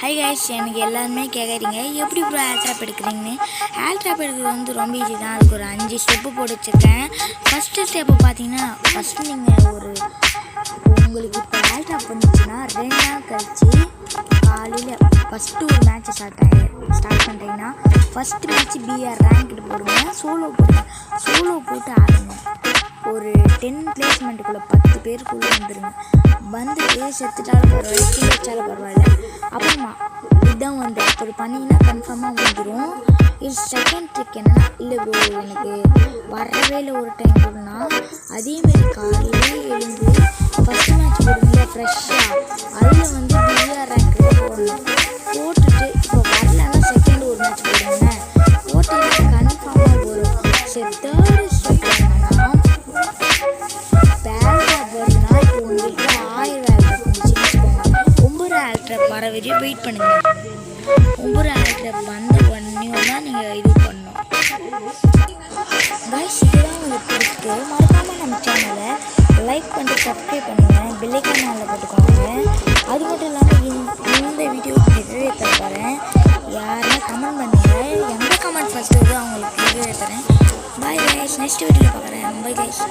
Hi guys, எனக்கு எல்லாருமே கேட்குறீங்க எப்படி ப்ரோ ஹேர் ட்ராப் எடுக்கிறீங்கன்னு. ஹேர் ட்ராப் எடுக்கிறது வந்து ரொம்ப ஈஸி தான். அதுக்கு ஒரு 5 ஸ்டெப்பு போட்டு வச்சுருக்கேன். ஃபஸ்ட்டு ஸ்டெப்பு பார்த்தீங்கன்னா, ஃபஸ்ட்டு நீங்கள் உங்களுக்கு இப்போ ஹேர் ட்ராப் வந்துச்சுன்னா 2 நாள் கழிச்சு காலையில் ஃபஸ்ட்டு ஒரு மேட்ச்சை ஸ்டார்ட் பண்ணுறீங்கன்னா ஃபஸ்ட்டு மேட்ச்சு பிஆர் ரேங்க்டு போடுங்க. சோலோ போட்டு ஆடுங்க. ஒரு 10 பிளேஸ்மெண்ட்டுக்குள்ளே 10 பேருக்குள்ளே வந்துடுங்க. வந்துட்டு செத்துட்டாலும் பரவாயில்ல, கீழே வச்சாலும் பரவாயில்ல. அப்புறமா இதான் வந்து அப்படி பண்ணிங்கன்னா கன்ஃபார்மாக வந்துடும். இது செகண்ட் ட்ரிக் என்னென்னா, இல்லை ப்ரோ எனக்கு வரவே இல்லை ஒரு டைம் போடணும்னா, அதேமாரி காலையிலே எழுந்து ஃபஸ்ட்டு மேட்ச் போடுங்க ஃப்ரெஷ்ஷாக. அதில் வந்து பிஆர் ரேங்க் போடணும். போட்டுட்டு இப்போ வரலன்னா செகண்ட் ஒரு மேட்ச் போடுங்க. போட்டு கன்ஃபார்மாக வரும். சரி, தேர்டு ஸ்டெப் என்னன்னா, வருதுன்னா இப்போ உங்களுக்கு 1000 ஹேர் வச்சுக்கோங்க. 9 ஹேர் ட்ராப் வர வரையும் வெயிட் பண்ணுங்கள். 9 ஹேர் ட்ராப் வந்த உடனே தான் நீங்கள் இது பண்ணணும். கைஸ், இதுதான் உங்களுக்கு பிடிச்சிட்டு மறக்காமல் நம்ம சேனலை லைக் பண்ணிட்டு சப்ஸ்கிரைப் பண்ணுங்கள். பெல்லைக்கானில் போட்டுக்கோங்க. அது மட்டும் இல்லாமல் இந்த வீடியோ ரிவ்யூ தரேன். யாருன்னா கமெண்ட் பண்ணுங்கள். எந்த கமெண்ட் ஃபஸ்ட்டு வருதோ அவங்களுக்கு ரிவ்யூ தரேன். பாய் கைஸ், நெக்ஸ்ட் வீடியோவில் பார்க்குறேன். Bye guys.